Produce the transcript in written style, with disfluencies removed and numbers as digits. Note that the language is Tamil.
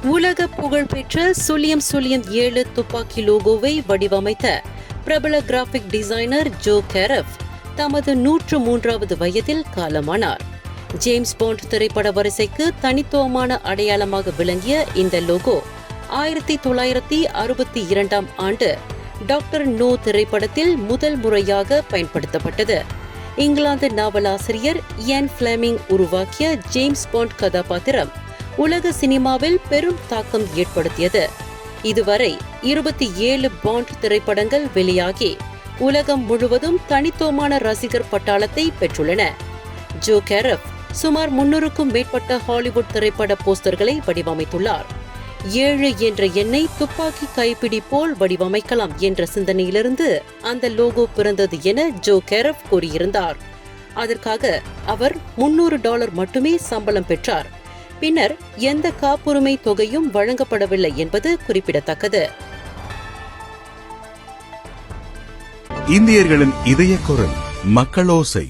உலக புகழ்பெற்ற 007 துப்பாக்கி லோகோவை வடிவமைத்த பிரபல கிராபிக் டிசைனர் ஜோ கேரஃப் தமது 103வது வயதில் காலமானார். ஜேம்ஸ் பாண்ட் திரைப்பட வரிசைக்கு தனித்துவமான அடையாளமாக விளங்கிய இந்த லோகோ 1962ஆம் ஆண்டு டாக்டர் நோ திரைப்படத்தில் முதல் முறையாக பயன்படுத்தப்பட்டது. இங்கிலாந்து நாவலாசிரியர் இயன் ஃபிளெமிங் உருவாக்கிய ஜேம்ஸ் பாண்ட் கதாபாத்திரம் உலக சினிமாவில் பெரும் தாக்கம் ஏற்படுத்தியது. இதுவரை 27 பாண்ட் திரைப்படங்கள் வெளியாகி உலகம் முழுவதும் தனித்துவமான ரசிகர் பட்டாளத்தை பெற்றுள்ளன. ஜோ கேரஃப் சுமார் 300க்கும் மேற்பட்ட ஹாலிவுட் திரைப்பட போஸ்டர்களை வடிவமைத்துள்ளார். 7 என்ற எண்ணை துப்பாக்கி கைப்பிடி போல் வடிவமைக்கலாம் என்ற சிந்தனையிலிருந்து அந்த லோகோ பிறந்தது என ஜோ கேரஃப் கூறியிருந்தார். அதற்காக அவர் $300 மட்டுமே சம்பளம் பெற்றார். பின்னர் எந்த காப்புரிமை தொகையும் வழங்கப்படவில்லை என்பது குறிப்பிடத்தக்கது. இந்தியர்களின் இதய குரல் மக்களோசை.